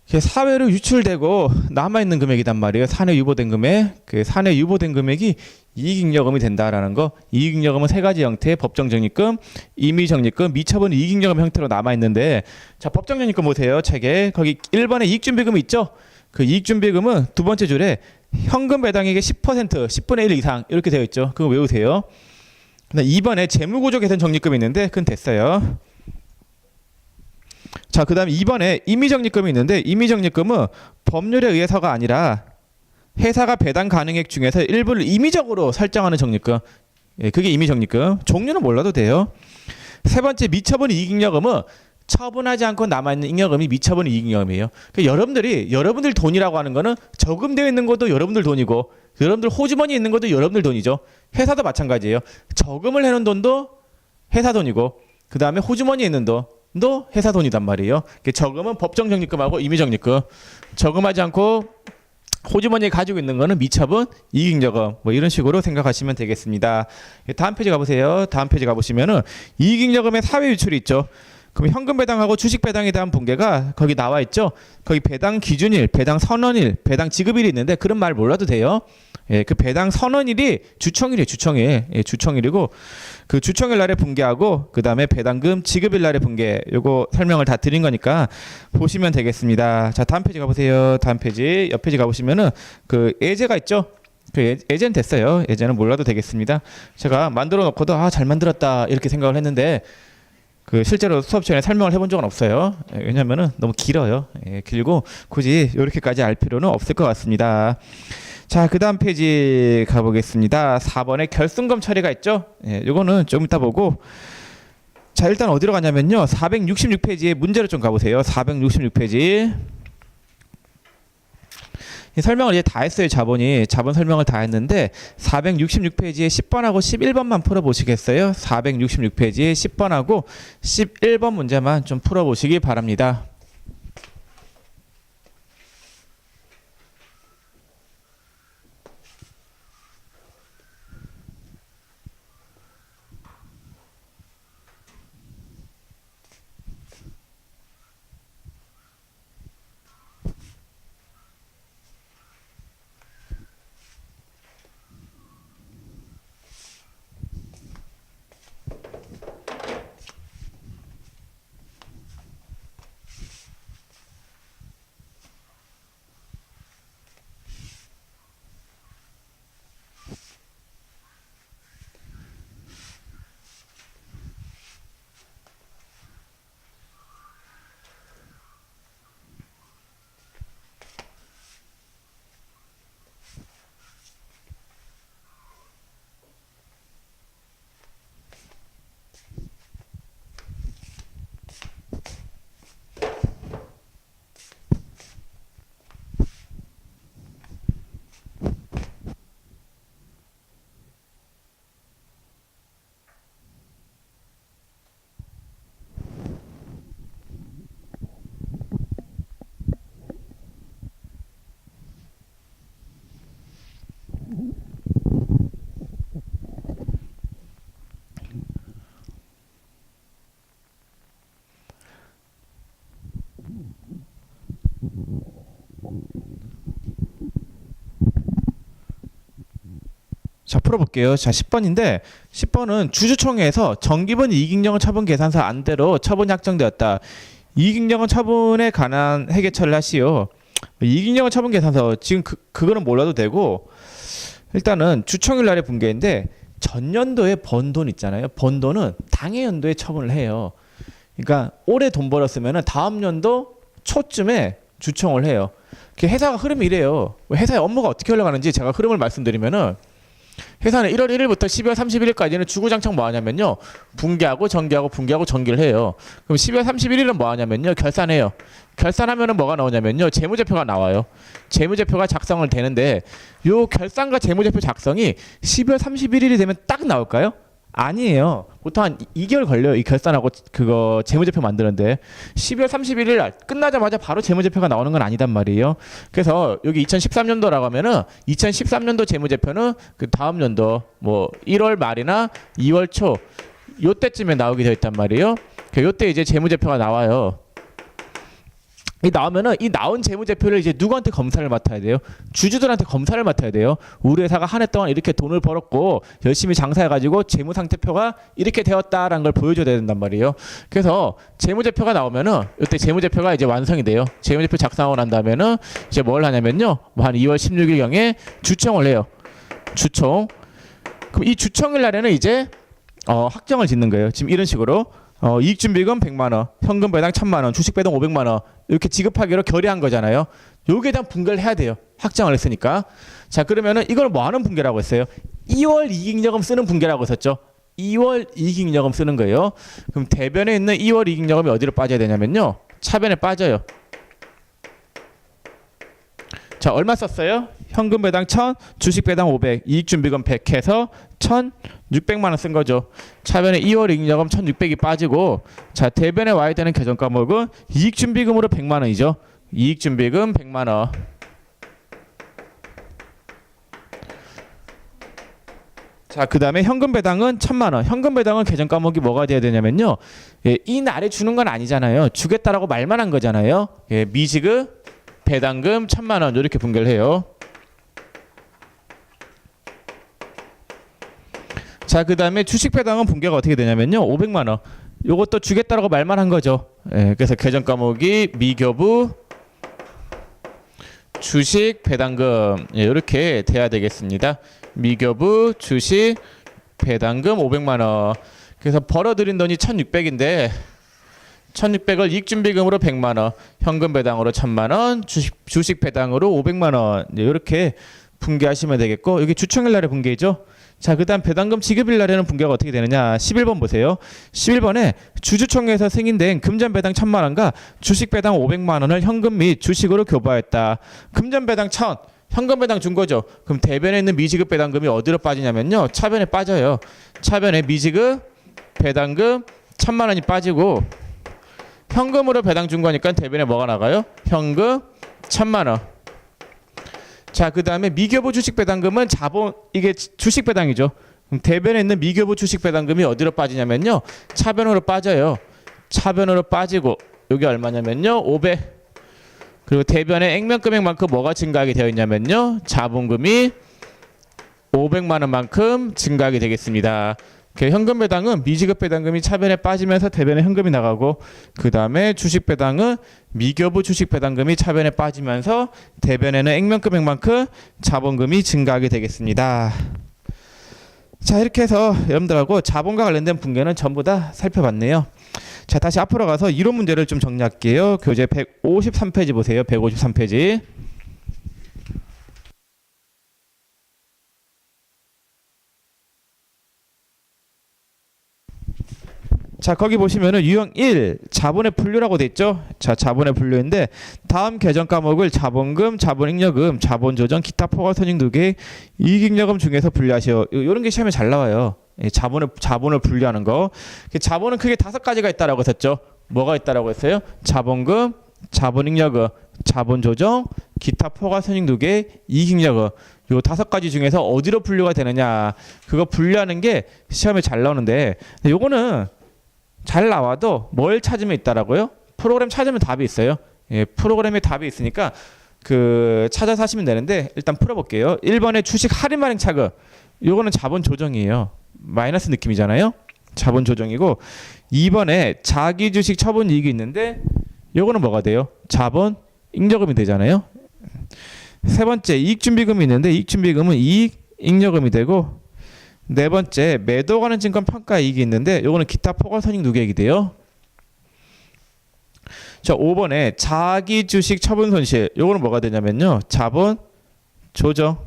사회로 유출되고 남아있는 금액이단 말이에요. 사내 유보된 금액. 그 사내 유보된 금액이 이익잉여금이 된다라는 거. 이익잉여금은 세 가지 형태, 법정적립금, 임의적립금, 미처분 이익잉여금 형태로 남아있는데, 자, 법정적립금 보세요. 책에 거기 1번에 이익준비금이 있죠. 그 이익준비금은 두 번째 줄에 현금 배당액의 10%, 10분의 1 이상 이렇게 되어 있죠. 그거 외우세요. 2번에 재무구조 개선 적립금이 있는데 그건 됐어요. 자, 그 다음에 2번에 임의적립금이 있는데 임의적립금은 법률에 의해서가 아니라 회사가 배당 가능액 중에서 일부를 임의적으로 설정하는 적립금. 예, 그게 임의적립금. 종류는 몰라도 돼요. 세 번째 미처분 이익잉여금은 처분하지 않고 남아있는 잉여금이 미처분 이익잉여금이에요. 그러니까 여러분들 돈이라고 하는 거는 저금되어 있는 것도 여러분들 돈이고 여러분들 호주머니에 있는 것도 여러분들 돈이죠. 회사도 마찬가지예요. 저금을 해놓은 돈도 회사 돈이고 그 다음에 호주머니에 있는 돈도 회사 돈이단 말이에요. 저금은 법정적립금하고 임의적립금. 저금하지 않고 호주머니에 가지고 있는 거는 미처분 이익잉여금. 뭐 이런 식으로 생각하시면 되겠습니다. 다음 페이지 가보세요. 다음 페이지 가보시면은 이익잉여금의 사회 유출이 있죠. 그럼 현금 배당하고 주식 배당에 대한 분계가 거기 나와 있죠. 거기 배당 기준일, 배당 선언일, 배당 지급일이 있는데 그런 말 몰라도 돼요. 예, 그 배당 선언일이 주청일이에요. 주청일. 예, 주청일이고 그 주청일 날에 분계하고 그 다음에 배당금 지급일 날에 분계. 요거 설명을 다 드린 거니까 보시면 되겠습니다. 자, 다음 페이지 가보세요. 다음 페이지. 옆 페이지 가보시면은 그 예제가 있죠. 그 예제는 됐어요. 예제는 몰라도 되겠습니다. 제가 만들어 놓고도 잘 만들었다 이렇게 생각을 했는데 그 실제로 수업 시간에 설명을 해본 적은 없어요. 왜냐면은 너무 길어요. 예, 길고 굳이 이렇게까지 알 필요는 없을 것 같습니다. 자, 그 다음 페이지 가보겠습니다. 4번에 결승금 처리가 있죠. 예, 요거는 좀 이따 보고. 자, 일단 어디로 가냐면요, 466페이지에 문제를 좀 가보세요. 466페이지. 이 설명을 이제 다 했어요. 자본 설명을 다 했는데 466페이지에 10번하고 11번만 풀어보시겠어요? 466페이지에 10번하고 11번 문제만 좀 풀어보시기 바랍니다. 자, 풀어볼게요. 자, 10번인데 10번은 주주총회에서 정기분 이익잉여 처분 계산서 안대로 처분이 확정되었다. 이익잉여 처분에 관한 회계 처리를 하시오. 이익잉여 처분 계산서 지금 그거는 몰라도 되고, 일단은 주총일 날의 분계인데 전년도에 번 돈 있잖아요. 번 돈은 당해 연도에 처분을 해요. 그러니까 올해 돈 벌었으면 다음 연도 초쯤에 주총을 해요. 회사가 흐름이 이래요. 회사의 업무가 어떻게 흘러가는지 제가 흐름을 말씀드리면은, 회사는 1월 1일부터 12월 31일까지는 주구장창 뭐 하냐면요, 분기하고 정기하고 분기하고 정기를 해요. 그럼 12월 31일은 뭐 하냐면요, 결산해요. 결산하면은 뭐가 나오냐면요, 재무제표가 나와요. 재무제표가 작성을 되는데, 요 결산과 재무제표 작성이 12월 31일이 되면 딱 나올까요? 아니에요. 보통 한 2개월 걸려요. 이 결산하고 그거 재무제표 만드는데 12월 31일 날 끝나자마자 바로 재무제표가 나오는 건 아니단 말이에요. 그래서 여기 2013년도라고 하면은 2013년도 재무제표는 그 다음 연도 뭐 1월 말이나 2월 초 요때쯤에 나오게 되어 있단 말이에요. 요때 이제 재무제표가 나와요. 이 나오면은 이 나온 재무제표를 이제 누구한테 검사를 맡아야 돼요? 주주들한테 검사를 맡아야 돼요. 우리 회사가 한 해 동안 이렇게 돈을 벌었고 열심히 장사해가지고 재무상태표가 이렇게 되었다라는 걸 보여줘야 된단 말이에요. 그래서 재무제표가 나오면은 이때 재무제표가 이제 완성이 돼요. 재무제표 작성하고 난 다음에는 이제 뭘 하냐면요, 뭐 한 2월 16일경에 주총을 해요. 주총. 그럼 이 주총일 날에는 이제 확정을 짓는 거예요. 지금 이런 식으로. 이익준비금 100만 원, 현금 배당 1000만 원, 주식 배당 500만 원 이렇게 지급하기로 결의한 거잖아요. 여기에 대한 분개를 해야 돼요. 확정을 했으니까. 자, 그러면은 이걸 뭐 하는 분개라고 했어요? 2월 이익잉여금 쓰는 분개라고 했었죠. 2월 이익잉여금 쓰는 거예요. 그럼 대변에 있는 2월 이익잉여금이 어디로 빠져야 되냐면요, 차변에 빠져요. 자, 얼마 썼어요? 현금 배당 1000, 주식 배당 500, 이익준비금 100 해서 1600만 원 쓴 거죠. 차변에 2월 이익잉여금 1600이 빠지고, 자, 대변에 와야 되는 계정 과목은 이익준비금으로 100만 원이죠. 이익준비금 100만 원. 자, 그 다음에 현금 배당은 1000만 원. 현금 배당은 계정 과목이 뭐가 돼야 되냐면요, 이 날에 주는 건 아니잖아요. 주겠다라고 말만 한 거잖아요. 미지급 배당금 1000만 원 이렇게 분개를 해요. 자, 그 다음에 주식 배당은 분개가 어떻게 되냐면요, 500만 원. 요것도 주겠다라고 말만 한 거죠. 그래서 계정 과목이 미교부 주식 배당금 이렇게 돼야 되겠습니다. 미교부 주식 배당금 500만 원. 그래서 벌어들인 돈이 1600인데 1600을 이익준비금으로 100만 원, 현금 배당으로 1000만 원, 주식 배당으로 500만 원 이렇게 분개하시면 되겠고 여기 주총일 날의 분개죠. 자, 그다음 배당금 지급일 날에는 분개가 어떻게 되느냐. 11번 보세요. 11번에 주주총회에서 승인된 금전 배당 1,000만 원과 주식 배당 500만 원을 현금 및 주식으로 교부하였다. 금전 배당 1,000, 현금 배당 준 거죠. 그럼 대변에 있는 미지급 배당금이 어디로 빠지냐면요. 차변에 빠져요. 차변에 미지급 배당금 1,000만 원이 빠지고 현금으로 배당 준 거니까 대변에 뭐가 나가요? 현금 1,000만 원. 자, 그 다음에 미교부 주식 배당금은 자본, 이게 주식 배당이죠. 그럼 대변에 있는 미교부 주식 배당금이 어디로 빠지냐면요. 차변으로 빠져요. 차변으로 빠지고 여기 얼마냐면요. 500. 그리고 대변에 액면금액만큼 뭐가 증가하게 되어 있냐면요. 자본금이 500만 원만큼 증가하게 되겠습니다. 현금 배당은 미지급 배당금이 차변에 빠지면서 대변에 현금이 나가고 그 다음에 주식 배당은 미교부 주식 배당금이 차변에 빠지면서 대변에는 액면금액만큼 자본금이 증가하게 되겠습니다. 자, 이렇게 해서 여러분들하고 자본과 관련된 분계는 전부 다 살펴봤네요. 자, 다시 앞으로 가서 이론 문제를 좀 정리할게요. 교재 153페이지 보세요. 153페이지. 자, 거기 보시면은 유형 1 자본의 분류라고 돼 있죠. 자, 자본의 분류인데 다음 개정 과목을 자본금, 자본잉여금, 자본조정, 기타 포괄 선행 2개, 이익잉여금 중에서 분류하시오. 이런 게 시험에 잘 나와요. 자본을 분류하는 거. 자본은 크게 5가지가 있다라고 했었죠. 뭐가 있다라고 했어요? 자본금, 자본잉여금, 자본조정, 기타 포괄 선행 2개, 이익잉여금. 요 5가지 중에서 어디로 분류가 되느냐. 그거 분류하는 게 시험에 잘 나오는데 요거는 잘 나와도 뭘 찾으면 있다라고요? 프로그램 찾으면 답이 있어요. 예, 프로그램에 답이 있으니까 그 찾아서 하시면 되는데 일단 풀어볼게요. 1번에 주식 할인 발행 차금. 요거는 자본 조정이에요. 마이너스 느낌이잖아요. 자본 조정이고 2번에 자기 주식 처분 이익이 있는데 요거는 뭐가 돼요? 자본 잉여금이 되잖아요. 세 번째 이익 준비금이 있는데 이익 준비금은 이익 잉여금이 되고 네 번째 매도 관한 증권 평가 이익이 있는데 요거는 기타 포괄 선익 누계액이 돼요. 자, 5번에 자기 주식 처분 손실. 요거는 뭐가 되냐면요. 자본 조정.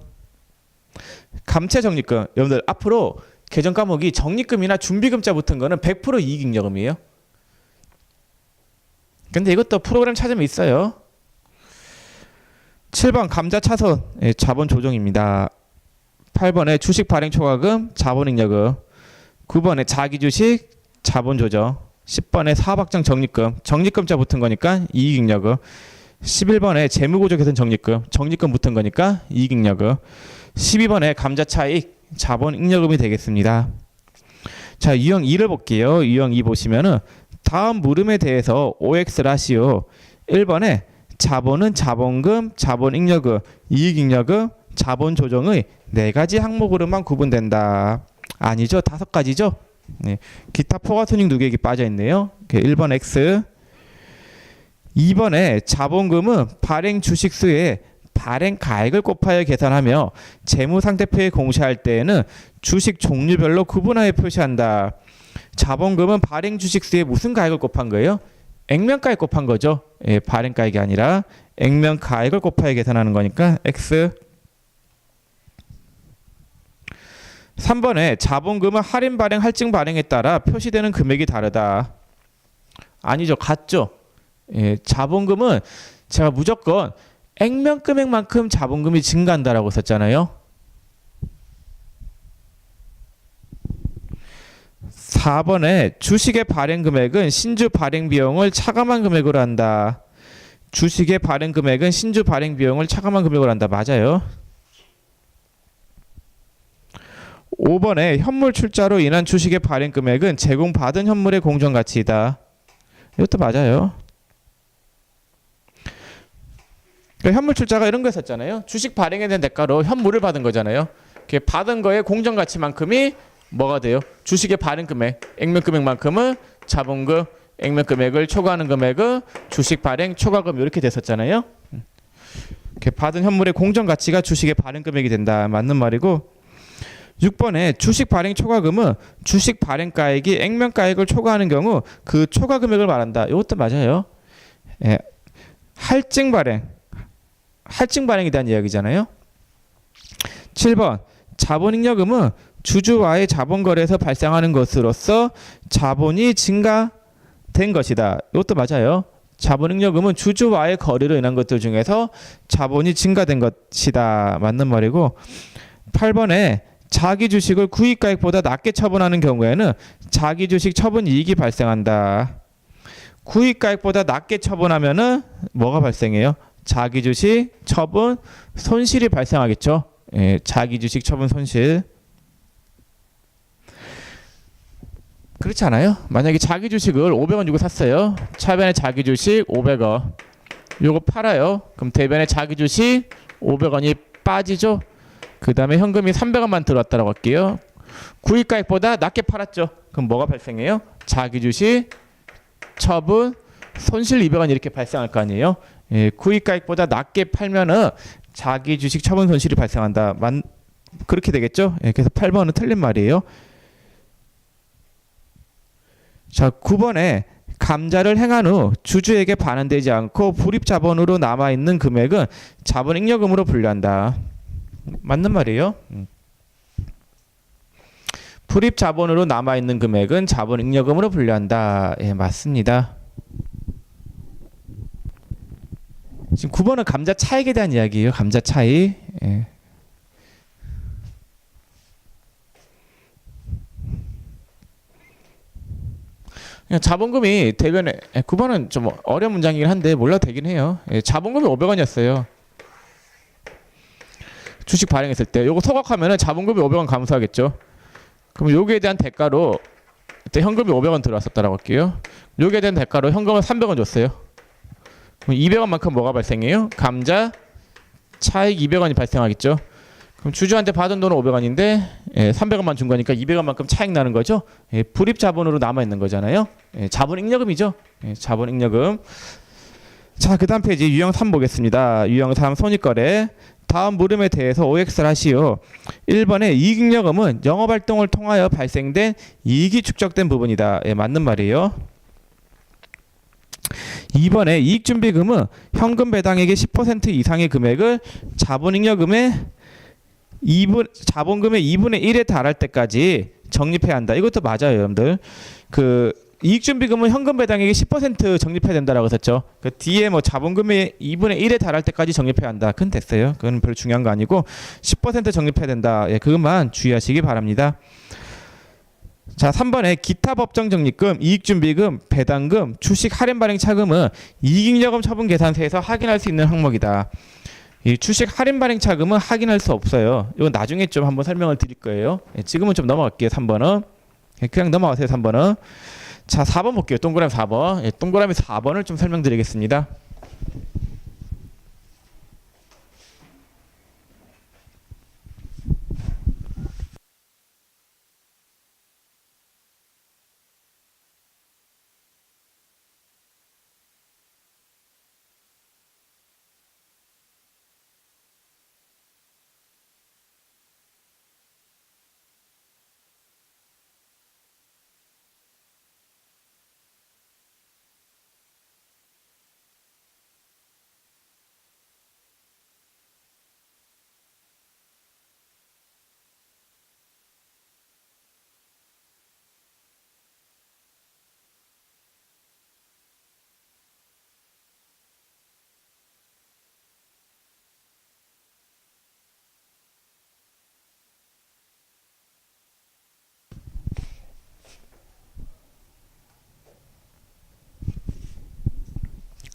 감채 적립금. 여러분들 앞으로 개정 과목이 적립금이나 준비금자 붙은 거는 100% 이익잉여금이에요. 근데 이것도 프로그램 찾으면 있어요. 7번 감자 차손. 예, 자본 조정입니다. 8번에 주식 발행 초과금, 자본잉여금. 9번에 자기주식, 자본조정. 10번에 사업확장 적립금, 적립금자 붙은 거니까 이익잉여금. 11번에 재무구조 개선 적립금, 적립금 붙은 거니까 이익잉여금. 12번에 감자차익, 자본잉여금이 되겠습니다. 자, 유형 2를 볼게요. 유형 2 보시면은 다음 물음에 대해서 OX 라시오. 1번에 자본은 자본금, 자본잉여금, 이익잉여금, 자본조정의 4가지 항목으로만 구분된다. 아니죠. 5가지죠. 네. 기타 포괄 손익 누계액이 빠져있네요. 1번 X. 2번에 자본금은 발행 주식수에 발행 가액을 곱하여 계산하며 재무상태표에 공시할 때에는 주식 종류별로 구분하여 표시한다. 자본금은 발행 주식수에 무슨 가액을 곱한 거예요? 액면가액 곱한 거죠. 예, 발행가액이 아니라 액면가액을 곱하여 계산하는 거니까 X. 3번에 자본금은 할인 발행, 할증 발행에 따라 표시되는 금액이 다르다. 아니죠. 같죠. 예, 자본금은 제가 무조건 액면 금액만큼 자본금이 증가한다라고 썼잖아요. 4번에 주식의 발행 금액은 신주 발행 비용을 차감한 금액으로 한다. 주식의 발행 금액은 신주 발행 비용을 차감한 금액으로 한다. 맞아요. 5번에 현물 출자로 인한 주식의 발행 금액은 제공받은 현물의 공정가치이다. 이것도 맞아요. 그러니까 현물 출자가 이런 거 했었잖아요. 주식 발행에 대한 대가로 현물을 받은 거잖아요. 받은 거의 공정가치만큼이 뭐가 돼요? 주식의 발행 금액, 액면 금액만큼은 자본금, 액면 금액을 초과하는 금액은 주식 발행 초과금 이렇게 됐었잖아요. 받은 현물의 공정가치가 주식의 발행 금액이 된다. 맞는 말이고 6번에 주식 발행 초과금은 주식 발행가액이 액면가액을 초과하는 경우 그 초과 금액을 말한다. 이것도 맞아요. 예. 할증 발행에 대한 이야기잖아요. 7번 자본잉여금은 주주와의 자본거래에서 발생하는 것으로서 자본이 증가된 것이다. 이것도 맞아요. 자본잉여금은 주주와의 거래로 인한 것들 중에서 자본이 증가된 것이다. 맞는 말이고 8번에 자기 주식을 구입가액보다 낮게 처분하는 경우에는 자기 주식 처분 이익이 발생한다. 구입가액보다 낮게 처분하면은 뭐가 발생해요? 자기 주식 처분 손실이 발생하겠죠. 예, 자기 주식 처분 손실. 그렇지 않아요? 만약에 자기 주식을 500원 주고 샀어요. 차변에 자기 주식 500원. 요거 팔아요. 그럼 대변에 자기 주식 500원이 빠지죠. 그 다음에 현금이 300원만 들어왔다고 할게요. 구입가액보다 낮게 팔았죠. 그럼 뭐가 발생해요? 자기 주식 처분 손실 200원 이렇게 발생할 거 아니에요. 예, 구입가액보다 낮게 팔면은 자기 주식 처분 손실이 발생한다. 그렇게 되겠죠. 예, 그래서 8번은 틀린 말이에요. 자, 9번에 감자를 행한 후 주주에게 반환되지 않고 불입자본으로 남아있는 금액은 자본잉여금으로 분류한다. 맞는 말이에요. 불입자본으로 남아있는 금액은 자본잉여금으로 분류한다. 예, 맞습니다. 지금 9번은 감자 차익에 대한 이야기예요. 감자 차익. 예. 그냥 자본금이 대변에 9번은 좀 어려운 문장이긴 한데 몰라도 되긴 해요. 예, 자본금이 500원이었어요. 주식 발행했을 때 요거 소각하면은 자본금이 500원 감소하겠죠. 그럼 여기에 대한 대가로 그때 현금이 500원 들어왔었다라고 할게요. 여기에 대한 대가로 현금을 300원 줬어요. 그럼 200원만큼 뭐가 발생해요? 감자 차익 200원이 발생하겠죠. 그럼 주주한테 받은 돈은 500원인데 300원만 준 거니까 200원만큼 차익 나는 거죠. 예, 불입자본으로 남아있는 거잖아요. 예, 자본잉여금이죠. 예, 자본잉여금. 자, 그 다음 페이지 유형 3 보겠습니다. 유형 3 손익거래. 다음 물음에 대해서 OX를 하시오. 1번에 이익잉여금은 영업활동을 통하여 발생된 이익이 축적된 부분이다. 예, 맞는 말이에요. 2번에 이익준비금은 현금 배당액의 10% 이상의 금액을 자본잉여금의 자본금의 2분의 1에 달할 때까지 적립해야 한다. 이것도 맞아요, 여러분들. 그 이익준비금은 현금 배당액의 10% 적립해야 된다라고 했었죠. 그 뒤에 뭐 자본금의 2분의 1에 달할 때까지 적립해야 한다. 그건 됐어요. 그건 별로 중요한 거 아니고 10% 적립해야 된다. 예, 그것만 주의하시기 바랍니다. 자, 3번에 기타 법정 적립금, 이익준비금, 배당금, 주식 할인 발행 차금은 이익잉여금 처분 계산서에서 확인할 수 있는 항목이다. 이 주식 할인 발행 차금은 확인할 수 없어요. 이건 나중에 좀 한번 설명을 드릴 거예요. 예, 지금은 좀 넘어갈게요. 3번은. 예, 그냥 넘어가세요. 3번은. 자, 4번 볼게요. 동그라미 4번. 예, 동그라미 4번을 좀 설명드리겠습니다.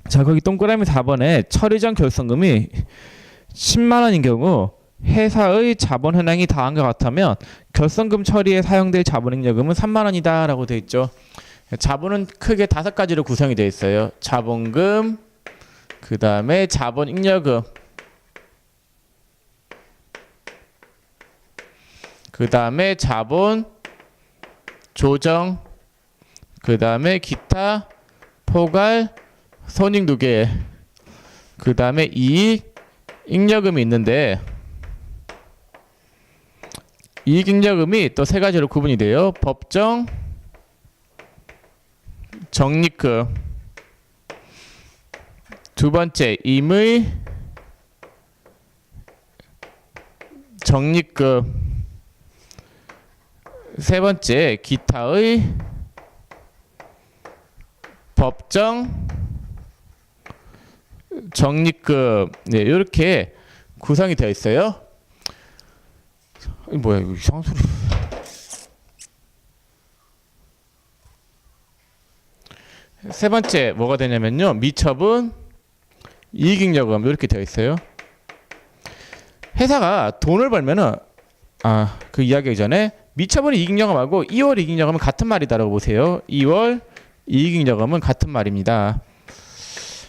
자, 거기 동그라미 4번에 처리 전 결손금이 10만 원인 경우 회사의 자본 현황이 다한 것 같으면 결손금 처리에 사용될 자본잉여금은 3만 원이다 라고 되어 있죠. 자본은 크게 5가지로 구성이 되어 있어요. 자본금, 그 다음에 자본잉여금, 그 다음에 자본 조정, 그 다음에 기타 포괄 손익 2개, 그 다음에 이익 잉여금이 있는데 이익 잉여금이 또 3가지로 구분이 돼요. 법정 적립금, 두 번째 임의 적립금. 세 번째, 기타의 법정 적립금. 네, 이렇게 구성이 되어 있어요. 뭐야, 이거 이상한 소리. 세 번째 뭐가 되냐면요, 미처분 이익잉여금 이렇게 되어 있어요. 회사가 돈을 벌면은 그 이야기 전에 미처분 이익잉여금하고 2월 이익잉여금은 같은 말이다라고 보세요. 2월 이익잉여금은 같은 말입니다.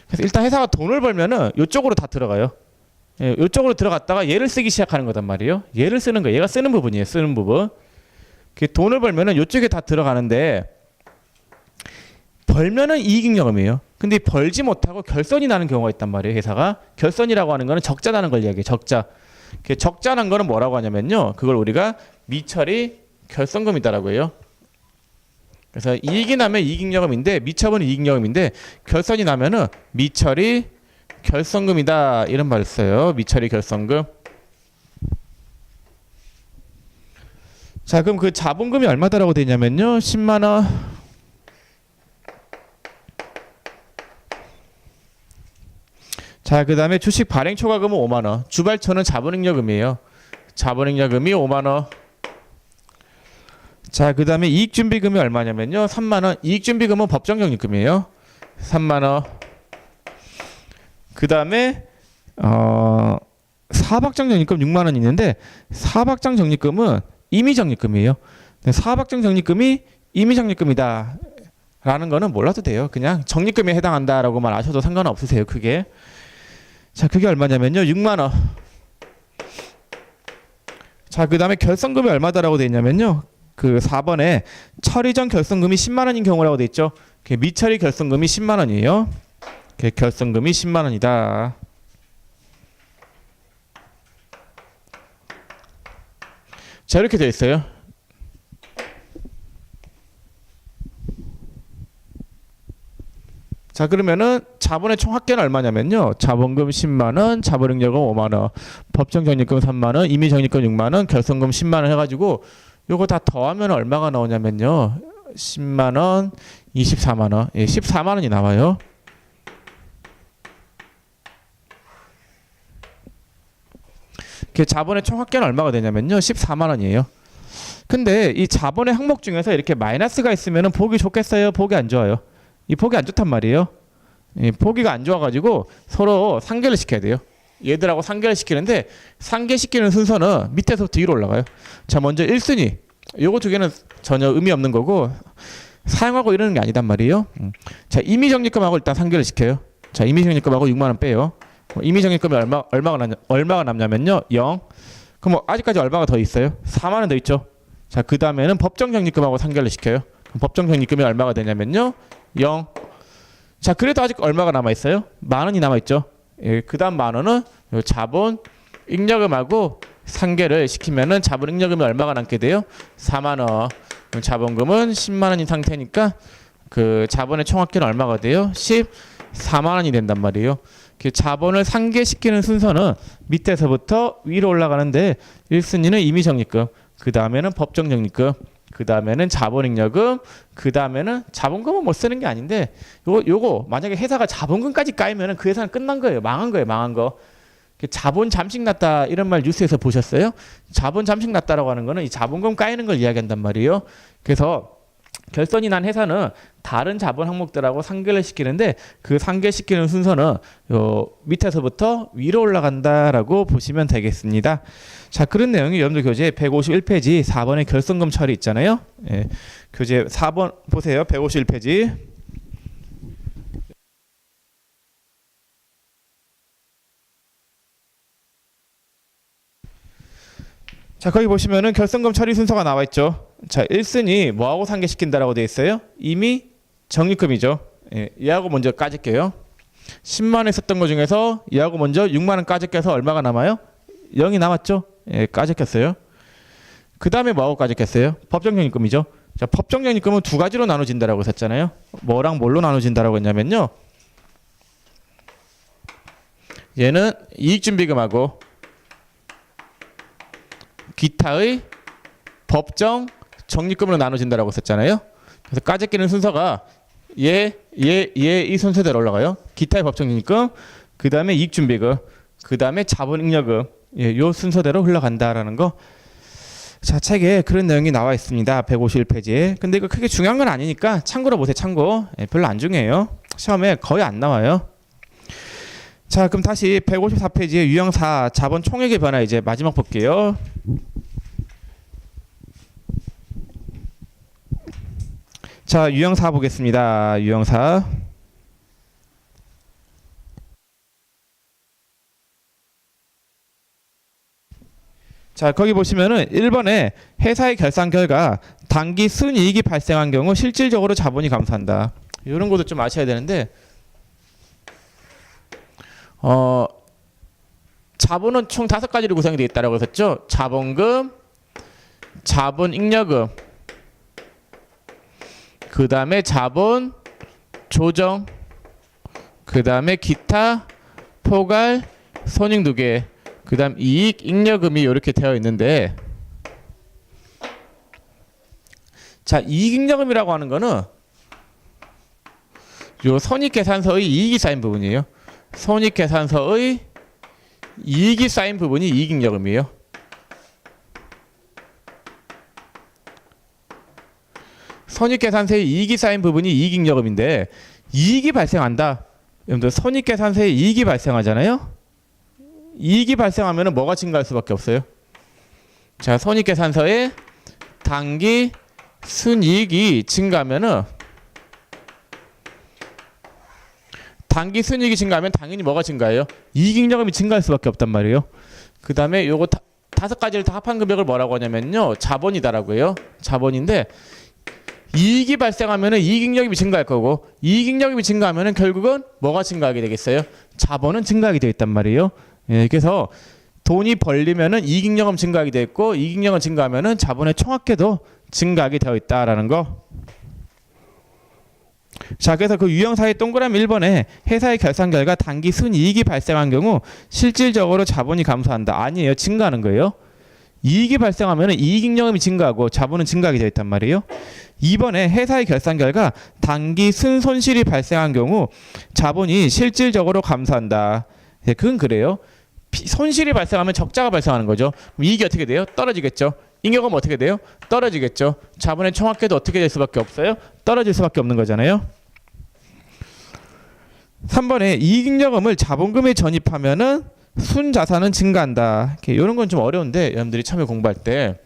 그래서 일단 회사가 돈을 벌면은 이쪽으로 다 들어가요. 예, 이쪽으로 들어갔다가 얘를 쓰기 시작하는 거단 말이에요. 얘를 쓰는 거, 얘가 쓰는 부분이에요. 쓰는 부분. 돈을 벌면은 이쪽에 다 들어가는데, 벌면은 이익잉여금이에요. 근데 벌지 못하고 결손이 나는 경우가 있단 말이에요. 회사가. 결손이라고 하는 거는 적자 나는 걸 이야기해요. 적자. 적자 난 거는 뭐라고 하냐면요, 그걸 우리가 미처리 결손금이다라고 해요. 그래서 이익이 나면 이익잉여금인데, 미처분은 이익잉여금인데, 결손이 나면은 미처리 결손금이다, 이런 말을 써요. 미처리 결손금. 자, 그럼 그 자본금이 얼마다라고 되냐면요, 10만 원. 자, 그 다음에 주식 발행 초과금은 5만 원. 주발초는 자본잉여금이에요. 자본잉여금이 5만 원. 자, 그 다음에 이익준비금이 얼마냐면요, 3만 원. 이익준비금은 법정적립금이에요. 3만 원. 그 다음에 사업확정 적립금 6만 원 있는데, 사업확정 적립금은 임의적립금이에요. 사업확정 적립금이 임의적립금이다 라는 거는 몰라도 돼요. 그냥 적립금에 해당한다라고만 아셔도 상관은 없으세요. 그게. 자, 그게 얼마냐면요, 6만 원. 자, 그 다음에 결손금이 얼마다라고 되어 있냐면요, 그 4번에 처리 전 결손금이 10만 원인 경우라고 되어 있죠. 미처리 결손금이 10만 원이에요. 결손금이 10만 원이다. 자, 이렇게 되어 있어요. 자, 그러면은 자본의 총 합계는 얼마냐면요, 자본금 10만 원, 자본잉여금 5만 원, 법정 적립금 3만 원, 임의 적립금 6만 원, 결손금 10만 원 해가지고 요거 다 더하면 얼마가 나오냐면요, 10만 원, 24만 원, 14만 원이 나와요. 자본의 총 합계는 얼마가 되냐면요, 14만 원이에요. 근데 이 자본의 항목 중에서 이렇게 마이너스가 있으면은 보기 좋겠어요, 보기 안 좋아요? 이 보기 안 좋단 말이에요. 보기가 안 좋아가지고 서로 상계를 시켜야 돼요. 얘들하고 상계를 시키는데, 상계시키는 순서는 밑에서부터 위로 올라가요. 자, 먼저 1순위. 요거 두 개는 전혀 의미 없는 거고 사용하고 이러는 게 아니단 말이에요. 자, 임의적립금하고 일단 상계를 시켜요. 자, 임의적립금하고 6만 원 빼요. 임의적립금이 얼마가 남냐면요, 0. 그럼 아직까지 얼마가 더 있어요? 4만 원 더 있죠. 자, 그 다음에는 법정적립금하고 상계를 시켜요. 그럼 법정적립금이 얼마가 되냐면요, 0. 자, 그래도 아직 얼마가 남아 있어요? 만 원이 남아 있죠. 그 다음 만 원은 자본 잉여금하고 상계를 시키면은 자본 잉여금이 얼마가 남게 돼요? 4만 원. 그럼 자본금은 10만 원인 상태니까 그 자본의 총 합계는 얼마가 돼요? 14만 원이 된단 말이에요. 자본을 상계시키는 순서는 밑에서부터 위로 올라가는데, 1순위는 임의적립금, 그 다음에는 법정적립금, 그 다음에는 자본잉여금, 그 다음에는 자본금은 못 쓰는 게 아닌데, 요거 만약에 회사가 자본금까지 까이면은 그 회사는 끝난 거예요. 망한 거예요. 망한 거. 자본 잠식 났다, 이런 말 뉴스에서 보셨어요? 자본 잠식 났다라고 하는 거는 이 자본금 까이는 걸 이야기한단 말이에요. 그래서 결손이 난 회사는 다른 자본 항목들하고 상계를 시키는데, 그 상계시키는 순서는 요 밑에서부터 위로 올라간다라고 보시면 되겠습니다. 자, 그런 내용이 여러분들 교재 151페이지 4번의 결손금 처리 있잖아요. 교재 4번 보세요. 151페이지. 자, 거기 보시면은 결손금 처리 순서가 나와 있죠. 자, 1순위 뭐하고 상계시킨다라고 되어 있어요? 이미 적립금이죠. 얘하고 먼저 까질게요. 10만 원 있었던 거 중에서 얘하고 먼저 6만 원 까질게서 얼마가 남아요? 0이 남았죠. 까질겠어요. 그 다음에 뭐하고 까질겠어요? 법정적립금이죠. 자, 법정적립금은 두 가지로 나눠진다라고 했잖아요. 뭐랑 뭘로 나눠진다라고 했냐면요, 얘는 이익준비금하고 기타의 법정 적립금으로 나눠진다라고 했었잖아요. 그래서 까짓기는 순서가 이 순서대로 올라가요. 기타의 법정 적립금, 그 다음에 이익준비금, 그 다음에 자본잉여금, 요 순서대로 흘러간다라는 거. 자, 책에 그런 내용이 나와 있습니다. 151페이지에. 근데 이거 크게 중요한 건 아니니까 참고로 보세요. 참고. 별로 안 중요해요. 시험에 거의 안 나와요. 자, 그럼 다시 154페이지에 유형 4 자본 총액의 변화 이제 마지막 볼게요. 자, 유형 4 보겠습니다. 유형 4. 자, 거기 보시면은 1번에 회사의 결산 결과 단기 순이익이 발생한 경우 실질적으로 자본이 감소한다. 이런 것도 좀 아셔야 되는데, 자본은 총 5가지로 구성이 되어 있다고 했었죠. 자본금, 자본잉여금, 그 다음에 자본 조정, 그 다음에 기타, 포괄, 손익 2개, 그 다음 이익, 잉여금이 이렇게 되어 있는데, 자, 이익, 잉여금이라고 하는 거는 요 손익계산서의 이익이 쌓인 부분이에요. 손익계산서의 이익이 쌓인 부분이 이익, 잉여금이에요. 손익계산서의 이익이 쌓인 부분이 이익, 잉여금인데, 이익이 발생한다. 여러분들 손익계산서의 이익이 발생하잖아요. 이익이 발생하면 뭐가 증가할 수밖에 없어요. 자, 손익계산서에 단기 순이익이 증가하면은, 단기 순이익이 증가하면 당연히 뭐가 증가해요? 이익잉여금이 증가할 수밖에 없단 말이에요. 그 다음에 요거 5가지를 다 합한 금액을 뭐라고 하냐면요, 자본이다라고 해요. 자본인데, 이익이 발생하면은 이익잉여금이 증가할 거고, 이익잉여금이 증가하면은 결국은 뭐가 증가하게 되겠어요? 자본은 증가하게 되어 있단 말이에요. 예, 그래서 돈이 벌리면은 이익잉여금 증가하게 되어 있고, 이익잉여금 증가하면은 자본의 총합계도 증가하게 되어 있다라는 거. 자, 그래서 그 유형사의 동그라미 1번에 회사의 결산 결과 단기 순이익이 발생한 경우 실질적으로 자본이 감소한다. 아니에요. 증가하는 거예요. 이익이 발생하면 이익잉여금이 증가하고 자본은 증가하게 되어 있단 말이에요. 2번에 회사의 결산 결과 단기 순손실이 발생한 경우 자본이 실질적으로 감소한다. 네, 그건 그래요. 손실이 발생하면 적자가 발생하는 거죠. 그럼 이익이 어떻게 돼요? 떨어지겠죠. 잉여금은 어떻게 돼요? 떨어지겠죠. 자본의 총합계도 어떻게 될 수밖에 없어요? 떨어질 수밖에 없는 거잖아요. 3번에 이익잉여금을 자본금에 전입하면은 순자산은 증가한다. 이런 건 좀 어려운데 여러분들이 처음에 공부할 때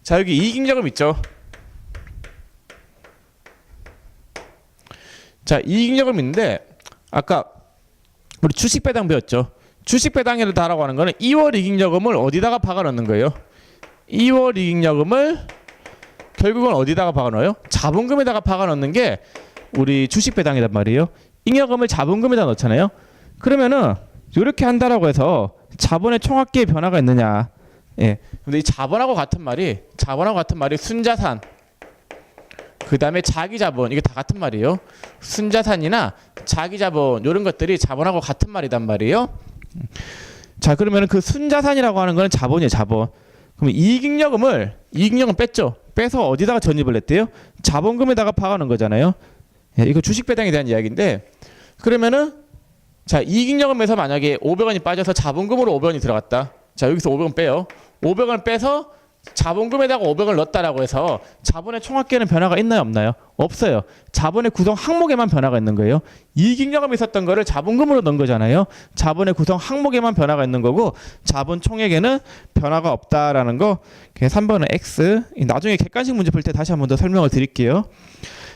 자, 여기 이익잉여금 있죠. 자, 이익잉여금 있는데 아까 우리 주식배당 배웠죠. 주식배당이라 다라고 하는 거는 2월 이익잉여금을 어디다가 박아 넣는 거예요? 2월 이익잉여금을 결국은 어디다가 박아 넣어요? 자본금에다가 박아 넣는 게 우리 주식배당이란 말이에요. 잉여금을 자본금에다 넣잖아요. 그러면은 이렇게 한다라고 해서 자본의 총합계의 변화가 있느냐? 예. 근데 이 자본하고 같은 말이 순자산, 그 다음에 자기자본, 이게 다 같은 말이에요. 순자산이나 자기자본 이런 것들이 자본하고 같은 말이란 말이에요. 자, 그러면 그 순자산이라고 하는 거는 자본이에요. 자본. 그럼 이익잉여금을 뺐죠. 빼서 어디다가 전입을 했대요? 자본금에다가 박아놓은 거잖아요. 예, 이거 주식배당에 대한 이야기인데, 그러면은 자, 이익잉여금에서 만약에 500원이 빠져서 자본금으로 500원이 들어갔다. 자, 여기서 500원 빼요. 500원 빼서 자본금에다가 500원을 넣었다라고 해서 자본의 총합계는 변화가 있나요, 없나요? 없어요. 자본의 구성 항목에만 변화가 있는 거예요. 이익잉여금이 있었던 거를 자본금으로 넣은 거잖아요. 자본의 구성 항목에만 변화가 있는 거고 자본 총액에는 변화가 없다라는 거. 3번은 X. 나중에 객관식 문제 풀 때 다시 한 번 더 설명을 드릴게요.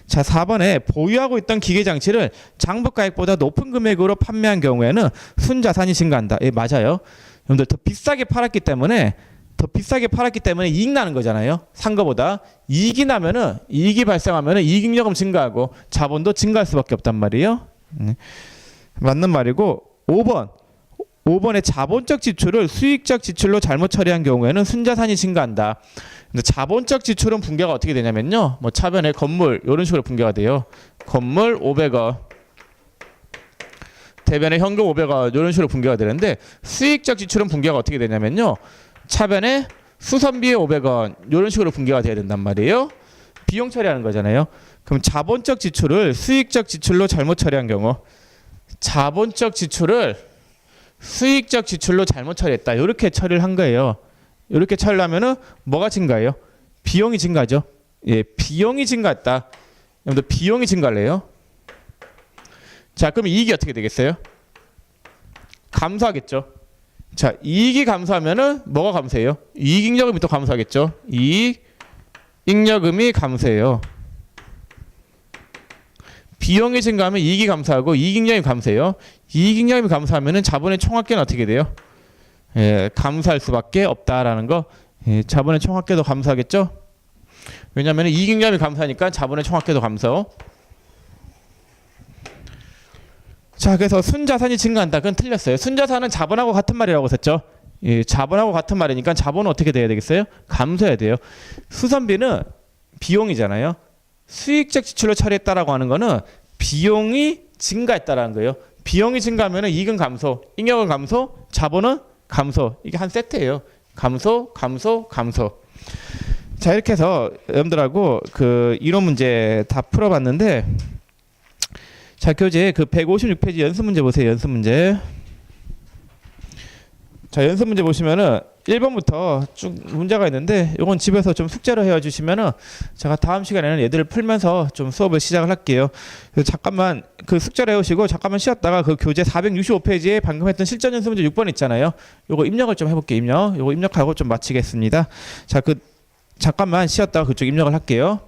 자, 4번에 보유하고 있던 기계장치를 장부가액보다 높은 금액으로 판매한 경우에는 순자산이 증가한다. 예, 맞아요. 여러분들 더 비싸게 팔았기 때문에 이익 나는 거잖아요. 산 거보다 이익이 발생하면은 이익잉여금 증가하고 자본도 증가할 수밖에 없단 말이에요. 맞는 말이고. 5번에 자본적 지출을 수익적 지출로 잘못 처리한 경우에는 순자산이 증가한다. 근데 자본적 지출은 분계가 어떻게 되냐면요. 뭐 차변에 건물 이런 식으로 분계가 돼요. 건물 500원. 대변에 현금 500원 이런 식으로 분계가 되는데 수익적 지출은 분계가 어떻게 되냐면요. 차변에 수선비에 500원 이런 식으로 분계가 돼야 된단 말이에요. 비용 처리하는 거잖아요. 그럼 자본적 지출을 수익적 지출로 잘못 처리한 경우 자본적 지출을 수익적 지출로 잘못 처리했다. 이렇게 처리를 한 거예요. 이렇게 처리를 하면은 뭐가 증가해요? 비용이 증가죠. 예, 비용이 증가했다. 여러분들 비용이 증가할래요? 자, 그럼 이익이 어떻게 되겠어요? 감소하겠죠. 자, 이익이 감소하면은 뭐가 감소해요? 이익잉여금이 또 감소하겠죠. 이익잉여금이 감소해요. 비용이 증가하면 이익이 감소하고 이익잉여금이 감소해요. 이익잉여금이 감소하면은 자본의 총합계는 어떻게 돼요? 예, 감소할 수밖에 없다라는 거. 예, 자본의 총합계도 감소하겠죠. 왜냐하면 이익잉여금이 감소하니까 자본의 총합계도 감소. 자, 그래서 순자산이 증가한다. 그건 틀렸어요. 순자산은 자본하고 같은 말이라고 했었죠. 예, 자본하고 같은 말이니까 자본은 어떻게 돼야 되겠어요? 감소해야 돼요. 수선비는 비용이잖아요. 수익적 지출로 처리했다라고 하는 거는 비용이 증가했다라는 거예요. 비용이 증가하면 이익은 감소, 잉여금은 감소, 자본은 감소. 이게 한 세트예요. 감소, 감소, 감소. 자, 이렇게 해서 여러분들하고 그 이론 문제 다 풀어봤는데, 자, 교재 그 156페이지 연습 문제 보세요. 연습 문제. 자, 연습 문제 보시면은 1번부터 쭉 문제가 있는데 이건 집에서 좀 숙제로 해주시면은 제가 다음 시간에는 얘들을 풀면서 좀 수업을 시작을 할게요. 그래서 잠깐만 그 숙제를 해오시고 잠깐만 쉬었다가 그 교재 465페이지에 방금 했던 실전 연습 문제 6번 있잖아요. 요거 입력을 좀 해볼게요. 요거 입력하고 좀 마치겠습니다. 자, 그 잠깐만 쉬었다가 그쪽 입력을 할게요.